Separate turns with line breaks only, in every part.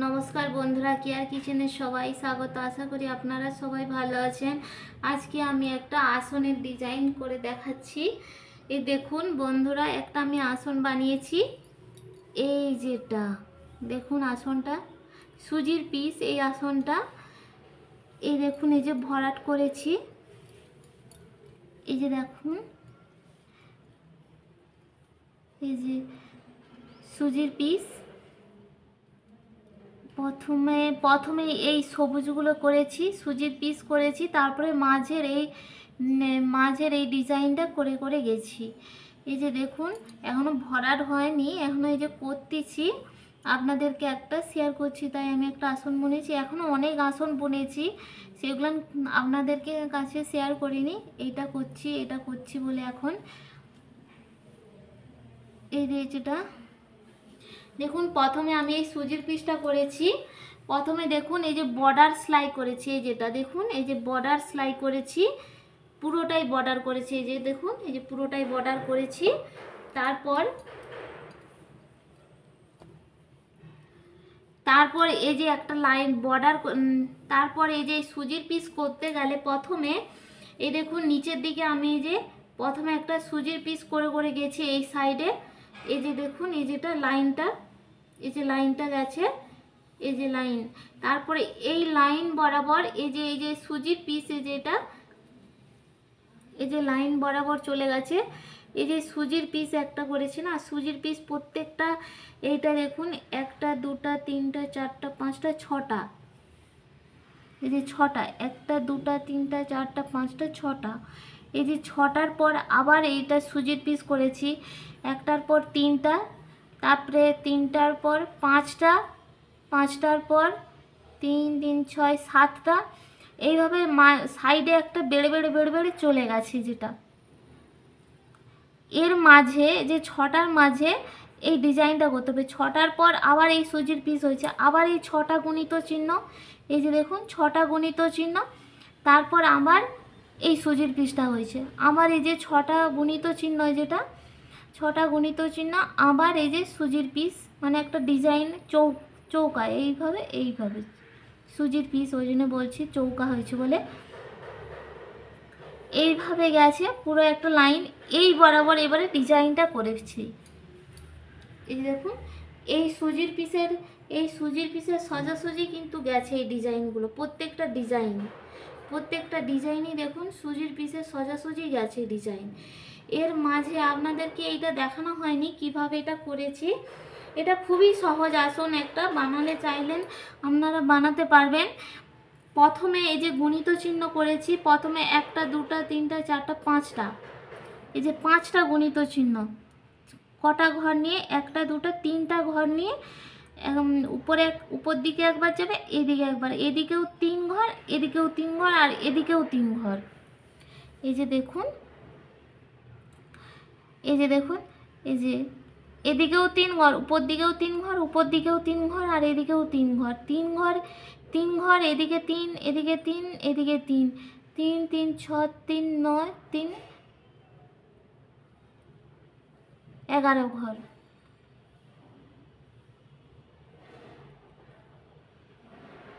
নমস্কার বন্ধুরা, কেয়ার কিচেনে সবাই স্বাগত। আশা করি আপনারা সবাই ভালো আছেন। আজকে আমি একটা আসনের ডিজাইন করে দেখাচ্ছি। এই দেখুন বন্ধুরা, একটা আমি আসন বানিয়েছি। এই যেটা দেখুন আসনটা সুজির পিস। এই আসনটা এই দেখুন, এই যে ভরাট করেছি, এই যে দেখুন, এই যে সুজির পিস। প্রথমে এই সবুজগুলো করেছি, সুজির পিস করেছি, তারপরে মাঝের এই ডিজাইনটা করে করে গেছি। এই যে দেখুন, এখনো ভরাট হয়নি, এখনো এই যে করতেছি, আপনাদেরকে একটা শেয়ার করছি। তাই আমি একটা আসন বুনেছি, এখনো অনেক আসন বুনেছি, সেগুলো আপনাদেরকে কাছে শেয়ার করিনি। এটা করছি বলে এখন এই যেটা দেখুন, প্রথমে আমি এই সুজির পিসটা করেছি। প্রথমে দেখুন, এই যে বর্ডার সেলাই করেছি, এই যেটা দেখুন, এই যে বর্ডার সেলাই করেছি, পুরোটাই বর্ডার করেছি। এই যে দেখুন, এই যে পুরোটাই বর্ডার করেছি। তারপর এই যে একটা লাইন বর্ডার, তারপর এই যে সুজির পিস করতে গেলে প্রথমে এই দেখুন নিচের দিকে আমি এই যে প্রথমে একটা সুজির পিস করে করে গেছি এই সাইডে। এই যে দেখুন, এই যেটা লাইনটা, এই যে লাইনটা গেছে, এই যে লাইন, তারপরে এই লাইন বরাবর এই যে সুজির পিস, এই যে এটা, এই যে লাইন বরাবর চলে গেছে। এই যে সুজির পিস একটা করেছি না, সুজির পিস প্রত্যেকটা, এইটা দেখুন, একটা দুটা তিনটা চারটা পাঁচটা ছটা, এই যে ছটা, একটা দুটা তিনটা চারটা পাঁচটা ছটা, এই যে ছটার পর আবার এইটা সুজির পিস করেছি, একটার পর তিনটা, তারপরে তিনটার পর পাঁচটা, পাঁচটার পর তিন তিন ছয় সাতটা, এইভাবে সাইডে একটা বেড়ে বেড়ে বেড়ে বেড়ে চলে গেছে। যেটা এর মাঝে, যে ছটার মাঝে এই ডিজাইনটা করতে হবে। ছটার পর আবার এই সুজির পিস হয়েছে, আবার এই ছটা গুণিত চিহ্ন, এই যে দেখুন ছটা গুণিত চিহ্ন, তারপর আমার এই সুজির পিসটা হয়েছে, আবার এই যে ছটা গুণিত চিহ্ন, যেটা ছটা গুণিত চিহ্ন, আবার এই যে সুজির পিস, মানে একটা ডিজাইন চৌকা, এইভাবে সুজির পিস, ওই জন্য বলছি চৌকা হয়েছে বলে। এইভাবে গেছে পুরো একটা লাইন, এই বরাবর এবারে ডিজাইনটা করেছি। এই দেখুন, এই সুজির পিসের সোজাসুজি কিন্তু গেছে এই ডিজাইনগুলো, প্রত্যেকটা ডিজাইনই দেখুন সুজির পিসের সোজাসুজি গেছে ডিজাইন। এর মাঝে আপনাদেরকে এইটা দেখানো হয়নি কিভাবে এটা করেছি। এটা খুবই সহজ আসন, একটা বানালে চাইলেন আপনারা বানাতে পারবেন। প্রথমে এই যে গুণিত চিহ্ন করেছি, প্রথমে একটা দুটা তিনটা চারটা পাঁচটা, এই যে পাঁচটা গুণিত চিহ্ন, কটা ঘর নিয়ে, একটা দুটা তিনটা ঘর নিয়ে উপর দিকে একবার যাবে, এদিকে একবার, এদিকেও তিন ঘর, এদিকেও তিন ঘর, আর এদিকেও তিন ঘর। এই যে দেখুন, এই যে দেখুন, এই যে এদিকেও তিন ঘর, উপর দিকেও তিন ঘর, উপর দিকেও তিন ঘর, আর এদিকেও তিন ঘর, তিন ঘর, তিন ঘর, এদিকে তিন, এদিকে তিন, এদিকে তিন, তিন তিন ছ, তিন নয়, তিন 11 ঘর,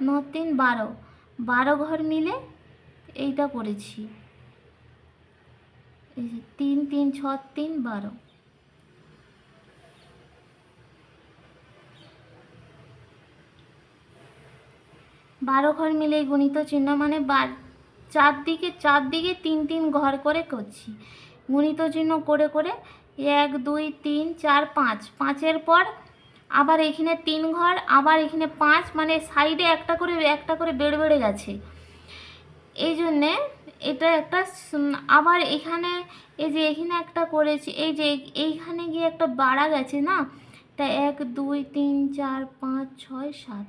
ন তিন 12, 12 ঘর মিলে এইটা করেছি। এই যে তিন তিন ছ, তিন 12, 12 ঘর মিলে গুণিত চিহ্ন, মানে চারদিকে তিন তিন ঘর করে করছি, গুণিত চিহ্ন করে করে 1 2 3 4 5, পাঁচের পর আবার এখানে তিন ঘর, আবার এখানে পাঁচ, মানে সাইডে একটা করে বেড়ে বেড়ে গেছে। এই জন্যে এটা একটা, আবার এখানে এই যে এখানে একটা করেছি, এই যে এইখানে গিয়ে একটা বাড়া গেছে না, তা 1 2 3 4 5 6 7,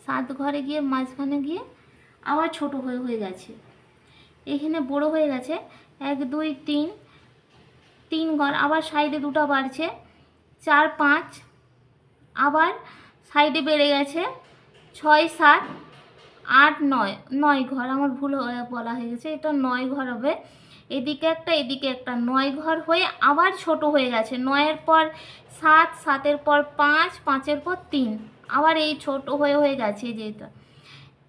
7 ঘরে গিয়ে মাঝখানে গিয়ে আবার ছোট হয়ে গেছে, এখানে বড় হয়ে গেছে। 1 2 3, তিন ঘর, আবার সাইডে দুটো বাড়ছে, 4 5, আবার সাইডে বেড়ে গেছে, 6 7 8 9, 9 ঘর, আমার ভুল বলা হয়ে গেছে, এটা 9 ঘর হবে। এদিকে একটা এদিকে একটা, 9 ঘর হয়ে আবার ছোট হয়ে গেছে। 9-এর পর 7, 7-এর পর 5, 5-এর পর 3, আবার এই ছোট হয়ে হয়ে গেছে যেটা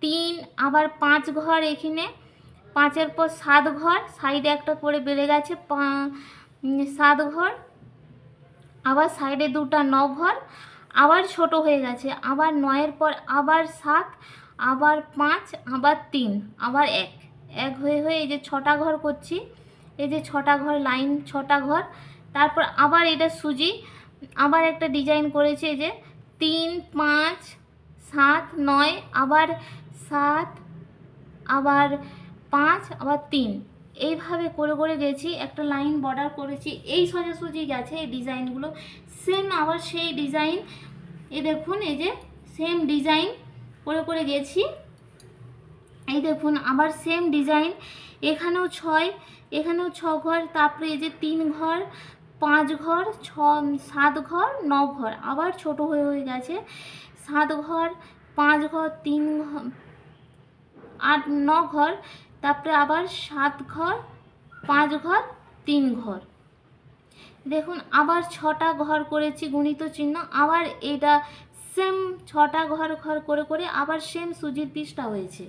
3, আবার 5 ঘর এখানে, 5-এর পর 7 ঘর, সাইডে একটা করে বেড়ে গেছে 7 ঘর, আবার সাইডে দুটা 9 ঘর, আবার ছোট হয়ে গেছে, আবার 9-এর পর আবার 7, আবার 5, আবার 3, আবার 1 হয়ে হয়ে এই যে 6টা ঘর করছি। এই যে 6টা ঘর লাইন, 6টা ঘর। তারপর আবার এটা সুজি আবার একটা ডিজাইন করেছে, এই যে 3, 5, 7, 9, আবার 7, আবার 5, আবার 3, এইভাবে করে করে গেছি। একটা লাইন বর্ডার করেছি, এই সোজাসুজি গেছে এই ডিজাইনগুলো সেম, আবার সেই ডিজাইন এই দেখুন, এই যে সেম ডিজাইন করে করে গেছি। এই দেখুন আবার সেম ডিজাইন, এখানেও 6, এখানেও 6 ঘর, তারপরে এই যে 3 ঘর, 5 ঘর, 7 ঘর, 9 ঘর, আবার ছোট হয়ে হয়ে গেছে 7 ঘর, 5 ঘর, 3 ঘর, 8, 9 ঘর, তারপরে আবার 7 ঘর, 5 ঘর, 3 ঘর। দেখুন আবার 6টা ঘর করেছি গুণিত চিহ্ন, আবার এটা সেম 6টা ঘর ঘর করে করে আবার সেম সুজির পিসটা হয়েছে।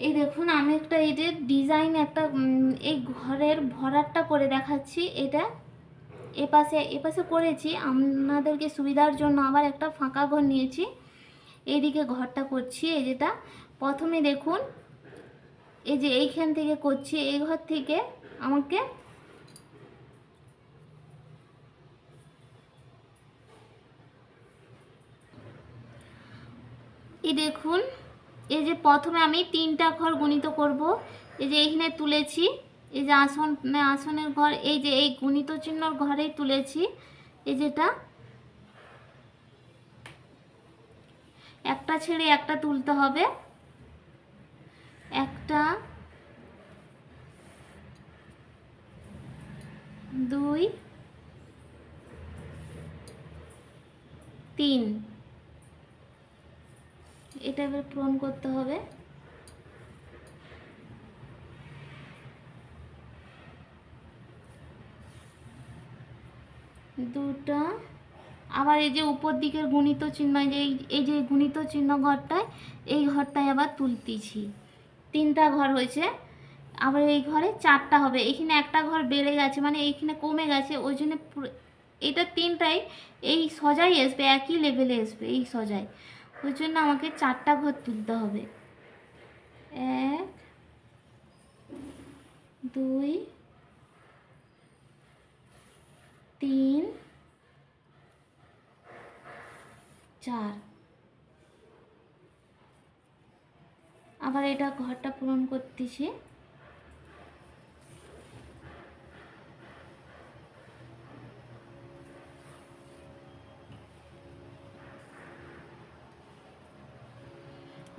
এই দেখুন আমি একটা এই যে ডিজাইন একটা এই ঘরের ভরাটটা করে দেখাচ্ছি। এটা এপাশে করেছি আপনাদেরকে সুবিধার জন্য, আবার একটা ফাঁকা ঘর নিয়েছি, এইদিকে ঘরটা করছি। এই যেটা প্রথমে দেখুন, এই যে এইখান থেকে করছি, এই ঘর থেকে আমাকে এই দেখুন, এই যে প্রথমে আমি 3টা ঘর গুণিত করব। এই যে এইখানে তুলেছি, এই যে আসনের ঘর, এই যে এই গুণিত চিহ্নর ঘরেই তুলেছি। এই যেটা একটা ছেড়ে একটা তুলতে হবে, 1, 2, 3, এটা এবার পূরণ করতে হবে। দুটা, আবার এই যে উপর দিকের গুণিত চিহ্ন, এই যে গুণিত চিহ্ন ঘরটায়, এই ঘরটায় আবার তুলতেছি। 3টা ঘর হয়েছে, আবার এই ঘরে 4টা হবে। এখানে একটা ঘর বেড়ে গেছে, মানে এইখানে কমে গেছে, ওই জন্য এটা 3টাই এই সজাই আসবে, একই লেভেলে আসবে এই সজাই, ওই জন্য আমাকে 4টা ঘর তুলতে হবে। 1, 2, 3, 4, আবার এটা ঘরটা পূরণ করতেছি।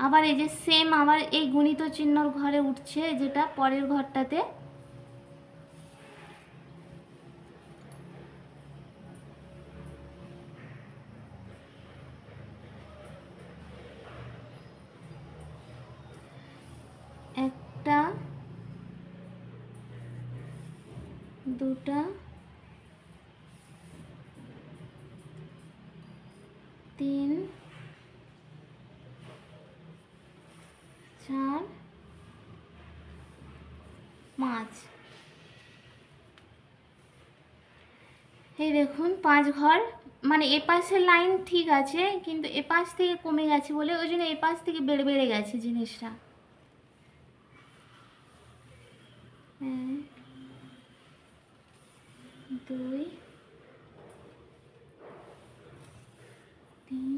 আবার এই যে সেম আবার এই গুণিত চিহ্নর ঘরে উঠছে, যেটা পরের ঘরটাতে। একটা, দুটা, 3, 4, 5, এই দেখুন 5 ঘর, মানে এপাশের লাইন ঠিক আছে, কিন্তু এপাশ থেকে কমে গেছে বলে ওই জন্য এপাশ থেকে বেড়ে বেড়ে গেছে জিনিসটা। 1, 2, 3,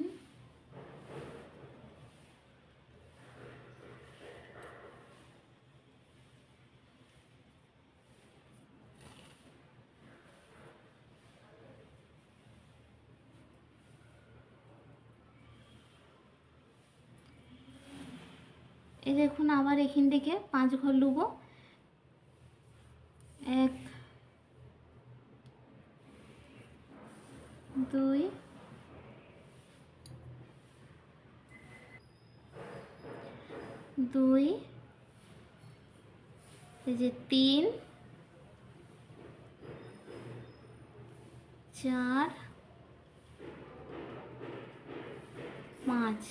এই দেখুন আবার এখান থেকে 5 ঘর লুব। 1, 2, 2, এই যে 3 4 5,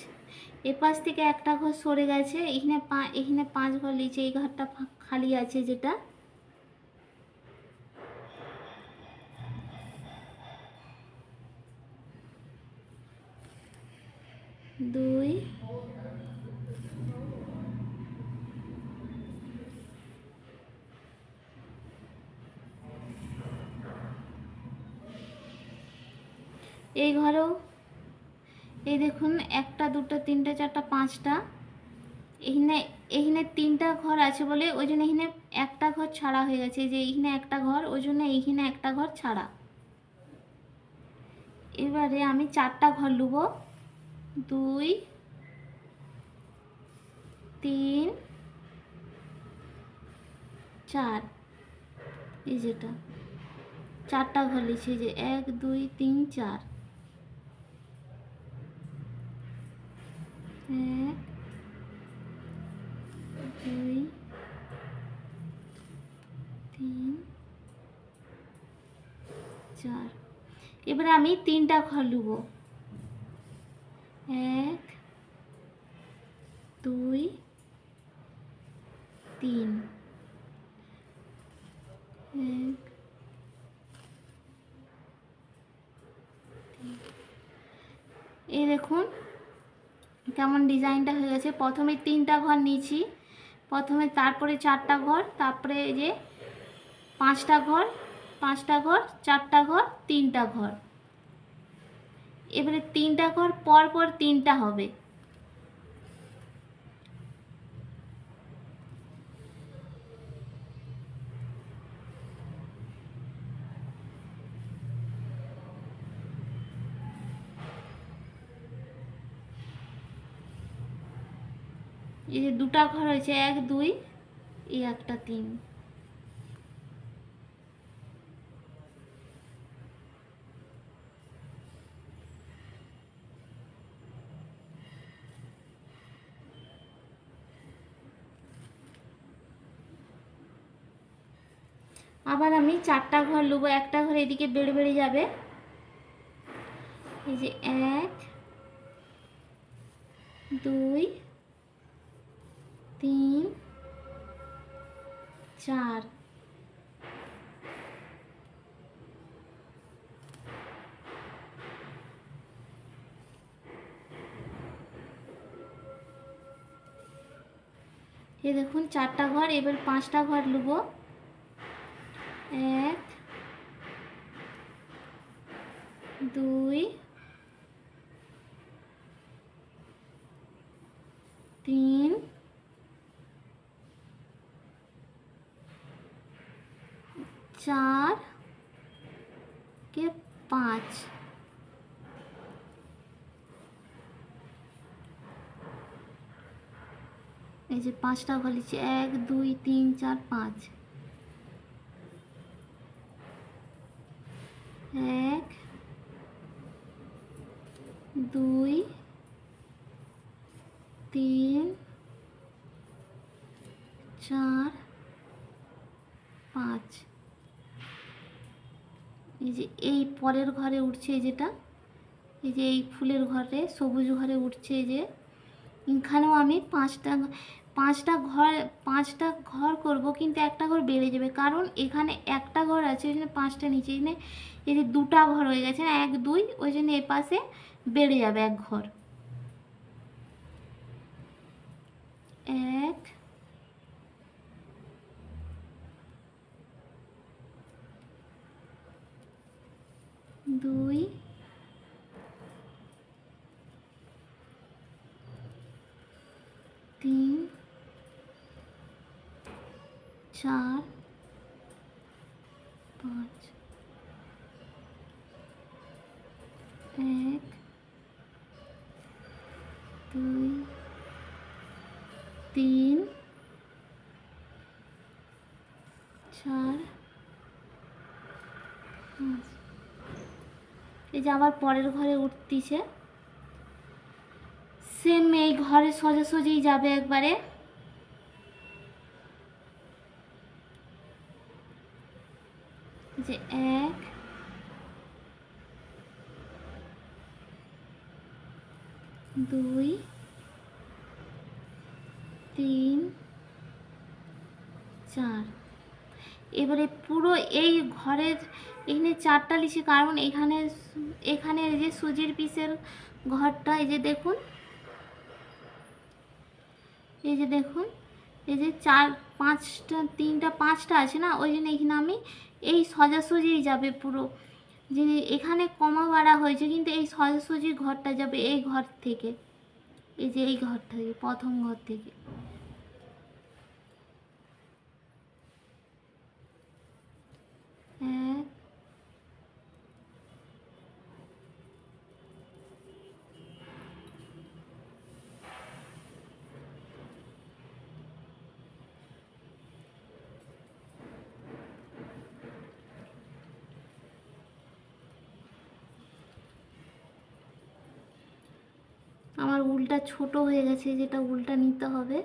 এপাশ থেকে একটা ঘর সরে গেছে, এখানে 5 ঘর লিখছে, এই ঘরটা খালি আছে যেটা, দুই, এই ঘরেও এই দেখুন 1টা 2টা 3টা 4টা 5টা, এখানে 3টা ঘর আছে বলে ওই জন্য এখানে একটা ঘর ছাড়া হয়ে গেছে, যে এখানে একটা ঘর, ওই জন্য এইখানে একটা ঘর ছাড়া। এবারে আমি 4টা ঘর নেব, 2 3 4, এই যেটা 4টা ঘর লিখছি, যে 1 2 3 4, 1 2 3 4। এবারে আমি 3টা ঘর নেব, 1 2 3, 1 এই দেখুন কেমন ডিজাইনটা হয়ে গেছে। প্রথমে 3টা ঘর নিয়েছি, প্রথমে, তারপরে 4টা ঘর, তারপরে এই যে 5টা ঘর, 5টা ঘর, 4টা ঘর, 3টা ঘর। এবারে 3টা ঘর পর পর 3টা হবে। এই যে 2টা ঘর হয়েছে, 1 2, এই একটা 3। আবার আমি 4টা ঘর নেবো, একটা ঘর এদিকে বেড়ে বেড়ে যাবে, এই যে 1 2 3 4, এই দেখুন 4টা ঘর। এবার 5টা ঘর নেব, 1 2 3 4 के 5, এই যে 5টা ঘর লিখছি, 1 2 3 4 5, 1 2 3 4 5। এই যে এই পরের ঘরে উঠছে, যেটা এই যে এই ফুলের ঘরে, সবুজ ঘরে উঠছে, যে এখানেও আমি 5টা ঘর করব, কিন্তু একটা ঘর বেড়ে যাবে, কারণ এখানে একটা ঘর আছে, ওই জন্য 5টা নিচে, এখানে এই যে 2টা ঘর হয়ে গেছে না, 1 2, ওই জন্য এ পাশে বেড়ে যাবে 1 ঘর, 1 2 3 4 5, 1 2 3 4 5। এই যে আবার পরের ঘরে উঠতিছে, সেম এই ঘরে সোজাসুজি যাবে একবারে, যে 1 2 3 4। এবারে পুরো এই ঘরের এখানে 4টা লিখি, কারণ এখানে এখানে এই যে সুজির পিসের ঘরটা, এই যে দেখুন, এই যে দেখুন, এই যে 4 5টা 3টা 5টা আছে না, ওই জন্য এখানে আমি এই সোজাসুজি যাবে পুরো, যে এখানে কমা বাড়া হয়েছে কিন্তু এই সোজাসুজি ঘরটা যাবে এই ঘর থেকে, এই যে এই ঘর থেকে, প্রথম ঘর থেকে। এক, আমার উলটা ছোট হয়ে গেছে, যেটা উলটা নিতে হবে।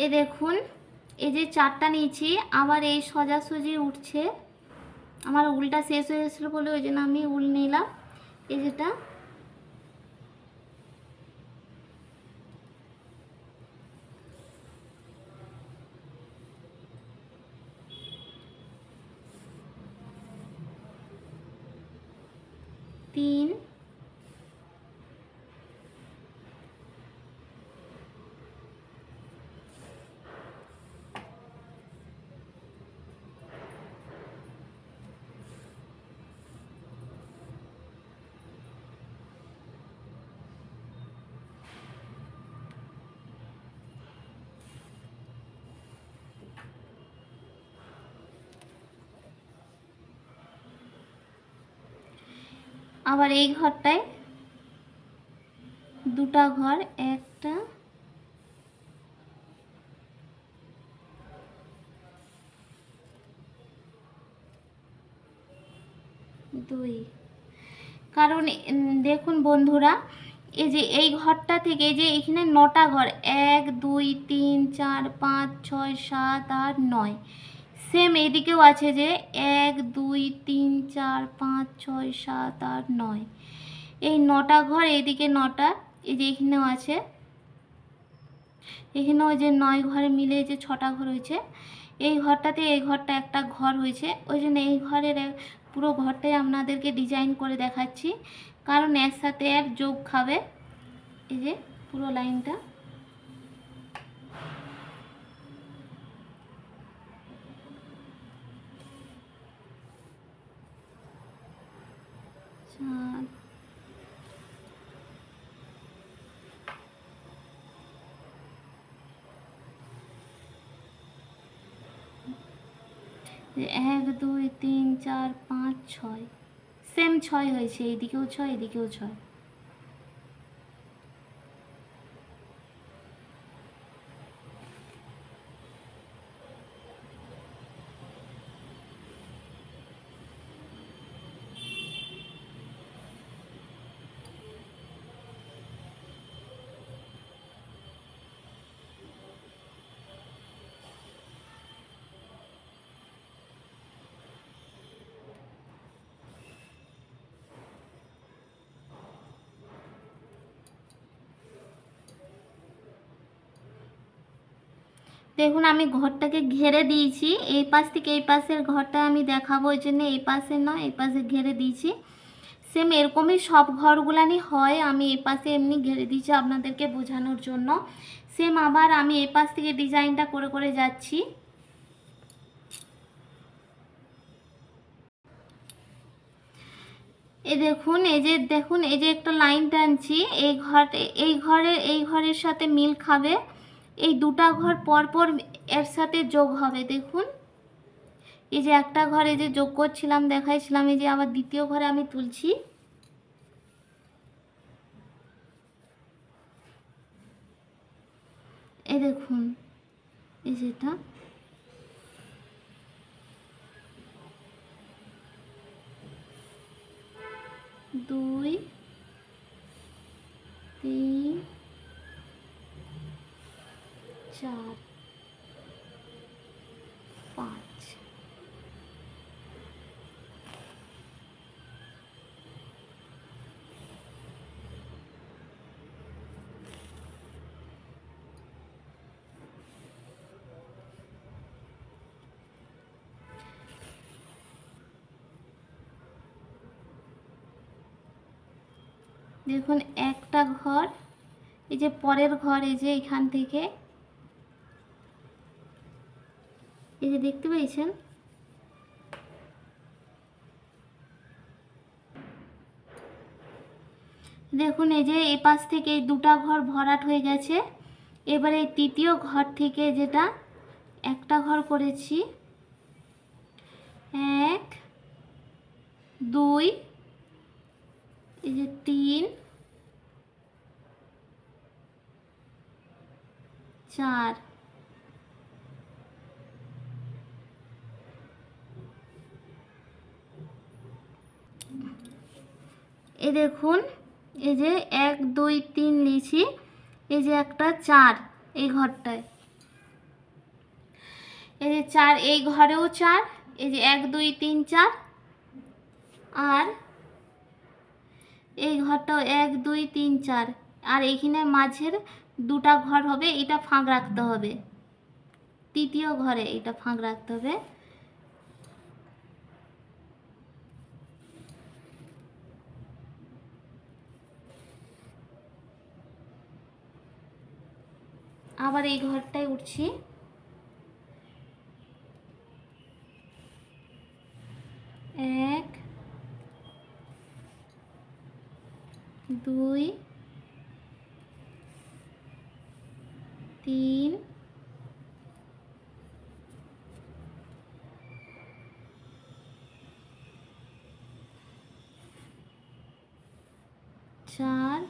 এ দেখুন, এই যে 4টা নিয়েছি, আবার এই সোজাসুজি উঠছে। আমার উলটা শেষ হয়ে গেছিলো বলে ওই জন্য আমি উল নিলাম, এই যেটা। তিন, আবার এই ঘরটায় 2টা ঘর, 1টা 2। কারণ দেখুন বন্ধুরা, এই যে এই ঘরটা থেকে, এই যে এখানে 9টা ঘর, 1 2 3 4 5 6 7 8 9, সেম এদিকেও আছে যে 1 2 3 4 5 6 7 8 9, এই 9টা ঘর, এইদিকে 9টা, এই যে এখানেও আছে, এখানেও যে 9 ঘরে মিলে যে 6টা ঘর হয়েছে। এই ঘরটাতে এই ঘরটা একটা ঘর হয়েছে, ওই জন্য এই ঘরের পুরো ঘরটাই আপনাদেরকে ডিজাইন করে দেখাচ্ছি, কারণ এর সাথে এর যোগ খাবে। এই যে পুরো লাইনটা, এক দুই তিন চার পাঁচ ছয়, সেম 6 হয়েছে, এইদিকেও 6 এদিকেও 6। দেখুন আমি ঘরটাকে ঘেরে দিয়েছি, এই পাশ থেকে এই পাশের ঘরটা আমি দেখাবো, ওই জন্য এই পাশে নয় এই পাশে ঘেরে দিয়েছি। সেম এরকমই সব ঘরগুলানি হয়, আমি এই পাশে এমনি ঘেরে দিয়েছি আপনাদেরকে বোঝানোর জন্য। সেম আবার আমি এই পাশ থেকে ডিজাইনটা করে করে যাচ্ছি। এই দেখুন, এই যে দেখুন, এই যে একটা লাইন টানছি, এই ঘরের সাথে মিল খাবে, এই 2টা ঘর পর পর এর সাথে যোগ হবে। দেখুন এই যে একটা ঘরে যে যোগ করছিলাম দেখাইছিলাম, এই যে আবার দ্বিতীয় ঘরে আমি তুলছি। এই দেখুন, এই যেটা দুই তিন 4 5। দেখুন একটা ঘর, এই যে পরের ঘর, এই যে এখান থেকে এই যে দেখতে পেয়েছেন, দেখুন এই যে এই পাশ থেকে এই দুটা ঘর ভরাট হয়ে গেছে। এবারে এই তৃতীয় ঘর থেকে যেটা একটা ঘর করেছি, 1 2, এই যে 3 4, এই দেখুন এই যে 1 2 3 নিয়েছি, এই যে একটা 4 এই ঘরটায়, এই যে 4 এই ঘরেও 4, এই যে 1 2 3 4, আর এই ঘরটাও 1 2 3 4, আর এইখানে মাঝের দুটা ঘর হবে, এটা ফাঁক রাখতে হবে, তৃতীয় ঘরে এটা ফাঁক রাখতে হবে। আবার এই ঘরটায় উঠছি, 1 2 3 4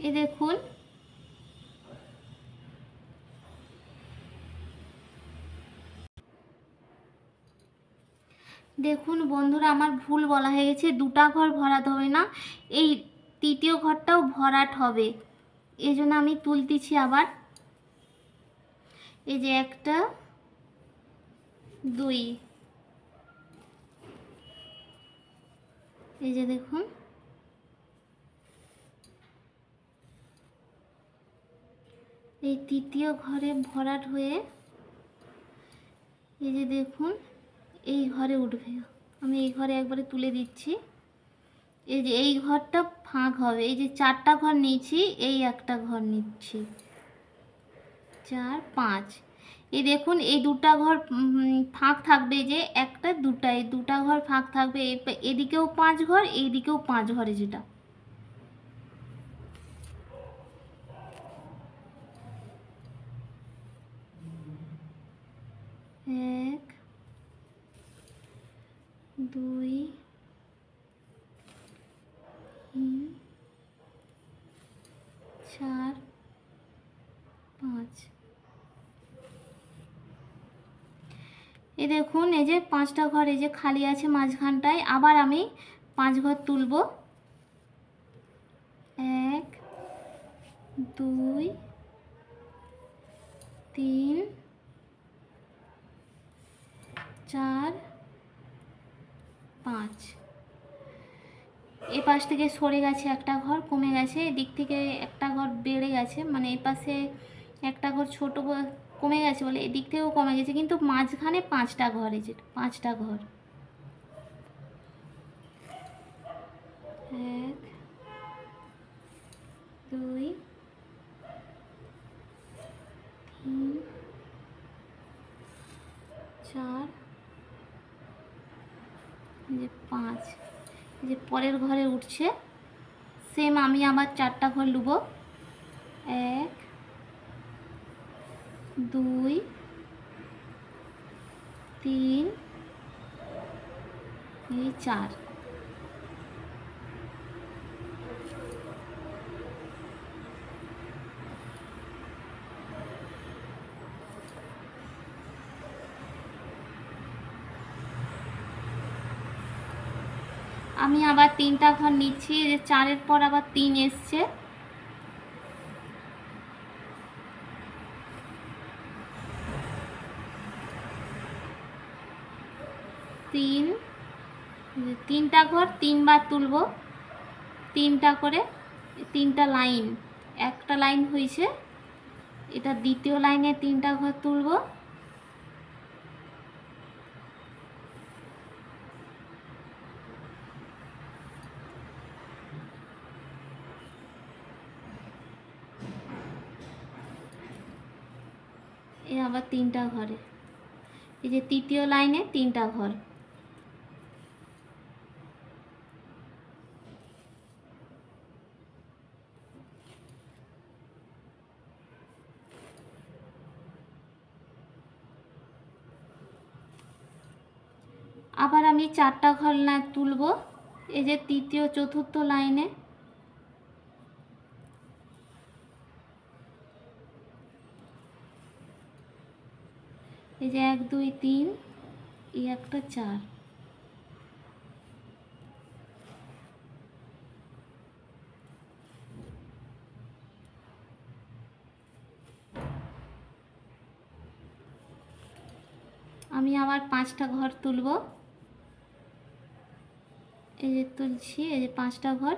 এই দেখুন দেখুন বন্ধুরা, আমার ভুল বলা হয়ে গেছে, দুটা ঘর ভরাট হবে না, এই তৃতীয় ঘরটাও ভরাট হবে, এই জন্য আমি তুলতেছি আবার। এই যে 1 2, এই যে দেখুন এই তৃতীয় ঘরে ভরাট হয়ে, এই যে দেখুন এই ঘরে উঠবে, আমি এই ঘরে একবারে তুলে দিচ্ছি। এই যে এই ঘরটা ফাঁক হবে, এই যে 4টা ঘর নিয়েছি, এই একটা ঘর নিচ্ছি, 4 5, এই দেখুন এই দুটা ঘর ফাঁক থাকবে, যে একটা দুটা, এই দুটা ঘর ফাঁক থাকবে, এদিকেও 5 ঘর, এইদিকেও 5 ঘরে, যেটা এক 2 3 4 5। এই দেখুন এই যে 5টা ঘর এই যে খালি আছে মাঝখানটায়, আবার আমি 5 ঘর তুলব, 1 2 3 4 5। এই পাশ থেকে সরে গেছে একটা ঘর, কমে গেছে, এদিক থেকে একটা ঘর বেড়ে গেছে, মানে এই পাশে একটা ঘর ছোট কমে গেছে বলে এদিক থেকেও কমে গেছে, কিন্তু মাঝখানে 5টা ঘর, এই যে 5টা ঘর, 1 2 3 4, এই যে 5, এই যে পরের ঘরে উঠছে, সেম আমি আবার 4টা ঘর লুব, 1 2 3 এই 4। আমি আবার 3টা ঘর নিচ্ছি, যে 4-এর পর আবার 3 এসছে। তিন, 3টা ঘর 3বার তুলব, 3টা করে, 3টা লাইন, একটা লাইন হয়েছে। এটা দ্বিতীয় লাইনে 3টা ঘর তুলব। এ আবার 3টা ঘরে, এই যে তৃতীয় লাইনে 3টা ঘর। আবার আমি 4টা ঘর না তুলব, এই যে তৃতীয় চতুর্থ লাইনে। এই যে 1 2 3, এই একটা 4। আমি আবার 5টা ঘর তুলব, এই যে তুলছি, এই যে 5টা ঘর।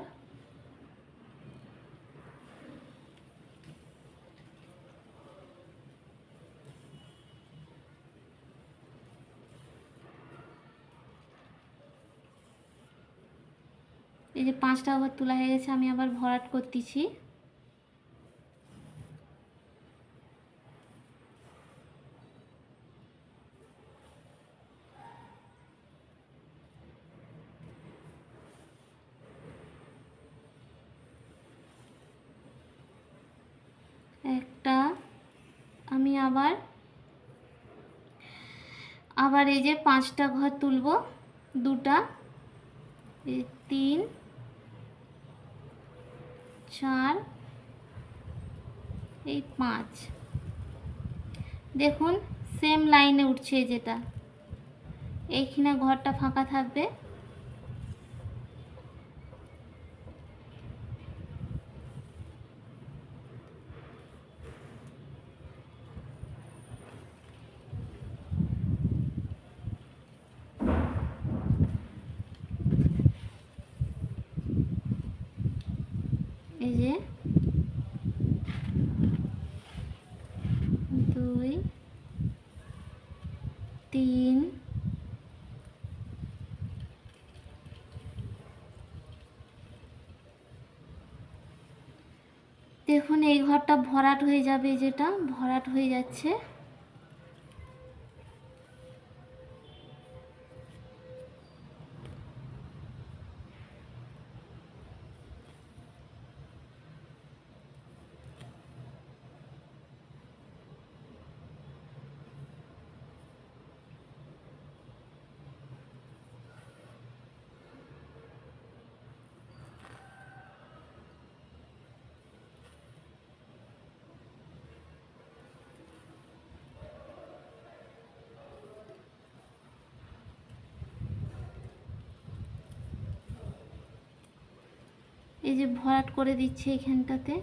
এই যে 5টা ঘর তোলা হয়ে গেছে, আমি আবার ভরাট করতেছি। একটা, আমি আবার এই যে 5টা ঘর তুলব, 2টা, 3 4, এই 5। দেখুন সেম লাইনে উঠছে, যেটা এইখানে ঘরটা ফাঁকা থাকবে। এই যে 2 3 দেখুন এই ঘরটা ভরাট হয়ে যাবে, যেটা ভরাট হয়ে যাচ্ছে। এই যে ভরাট করে দিচ্ছি এখানটাতে।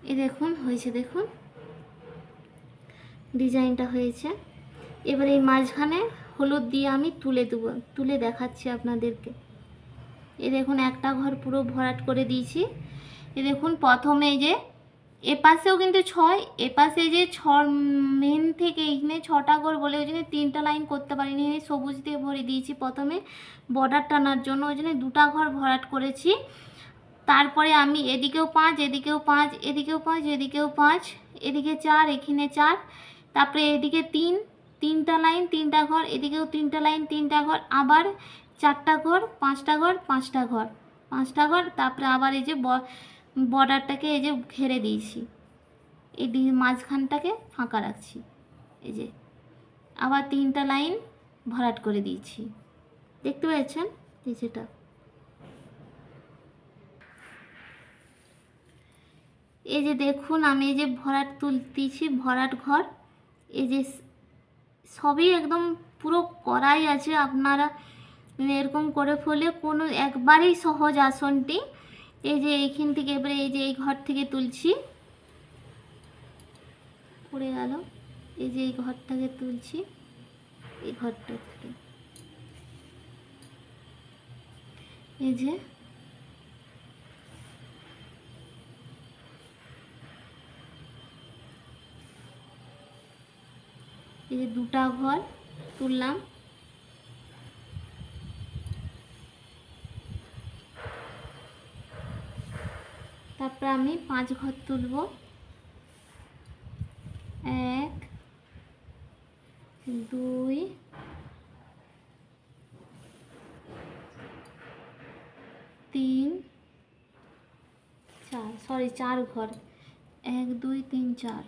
এই দেখুন হয়েছে, দেখুন ডিজাইনটা হয়েছে। এবার এই মাঝখানে হলুদ দিয়ে আমি তুলে দেবো, তুলে দেখাচ্ছি আপনাদেরকে। এই দেখুন একটা ঘর পুরো ভরাট করে দিয়েছি। এই দেখুন প্রথমে যে এপাশেও কিন্তু 6, এপাশে যে 6 মেন থেকে এখানে 6টা ঘর বলে ওই জন্য 3টা লাইন করতে পারিনি, সবুজ দিয়ে ভরে দিয়েছি প্রথমে বর্ডার টানার জন্য, ওই জন্য 2টা ঘর ভরাট করেছি। তারপরে আমি এদিকেও 5, এদিকেও 5, এদিকেও 5, এদিকেও 5, এদিকে 4, এখানে 4, তারপরে এদিকে 3, 3টা লাইন 3টা ঘর, এদিকেও 3টা লাইন 3টা ঘর, আবার 4টা ঘর 5টা ঘর 5টা ঘর 5টা ঘর, তারপরে আবার এই যে বর্ডারটাকে এই যে ঘেরে দিয়েছি, এই মাঝখানটাকে ফাঁকা রাখছি। এই যে আবার 3টা লাইন ভরাট করে দিয়েছি, দেখতে পাচ্ছেন এই যেটা। এই যে দেখুন আমি এই যে ভরাট তুলতেছি, ভরাট ঘর, এই যে সবই একদম পুরো করাই আছে। আপনারা এরকম করে ফেলে কোনো একবারেই সহজ আসনটি। এই যে এইখান থেকে এবারে এই যে এই ঘর থেকে তুলছি, পড়ে গেল, এই যে এই ঘরটাকে তুলছি, এই ঘরটা থেকে এই যে এই যে 2টা ঘর তুললাম, তারপর আমি 5 ঘর তুলব, 1 2 3 4, সরি 4 ঘর, 1 2 3 4।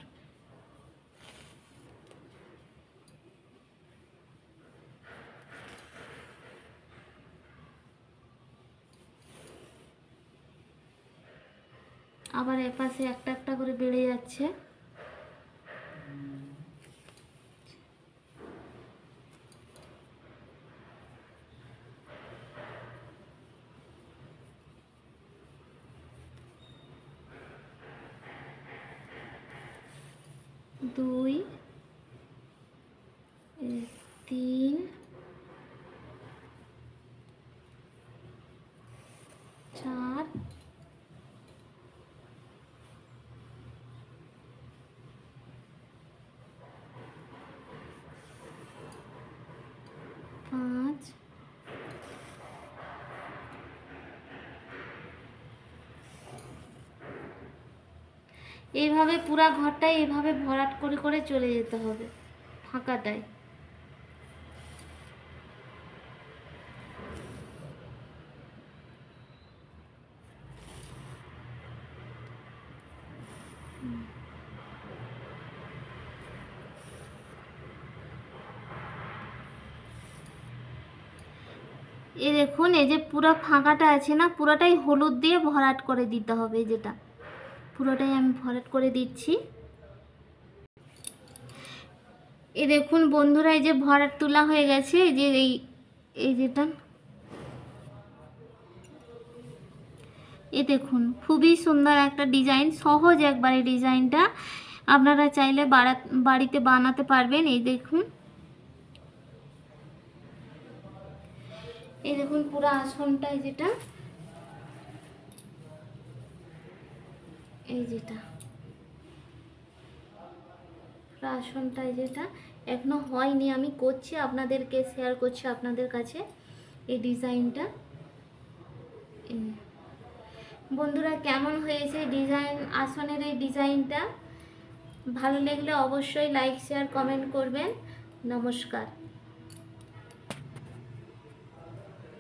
আবার এপাশে একটা একটা করে বেড়ে যাচ্ছে। দুই, 3 4 5 এইভাবে পুরা ঘরটাই এইভাবে ভরাট করে করে চলে যেতে হবে ফাঁকাটায়। এই দেখুন এই যে পুরো ফাঁকাটা আছে না, পুরোটাই হলুদ দিয়ে ভরাট করে দিতে হবে। যেটা পুরোটাই আমি ভরাট করে দিচ্ছি। এই দেখুন বন্ধুরা, এই যে ভরাট তোলা হয়ে গেছে। এই যে এই যেটা, এই দেখুন খুবই সুন্দর একটা ডিজাইন, সহজ একবারে ডিজাইনটা। আপনারা চাইলে বাড়িতে বানাতে পারবেন। এই দেখুন, এই দেখুন পুরো আসনটায় যেটা, এই যেটা পুরো আসনটায় যেটা এখনো হয়নি, আমি করছি, আপনাদেরকে শেয়ার করছি আপনাদের কাছে এই ডিজাইনটা। বন্ধুরা কেমন হয়েছে ডিজাইন, আসনের এই ডিজাইনটা? ভালো লাগলে অবশ্যই লাইক শেয়ার কমেন্ট করবেন। নমস্কার।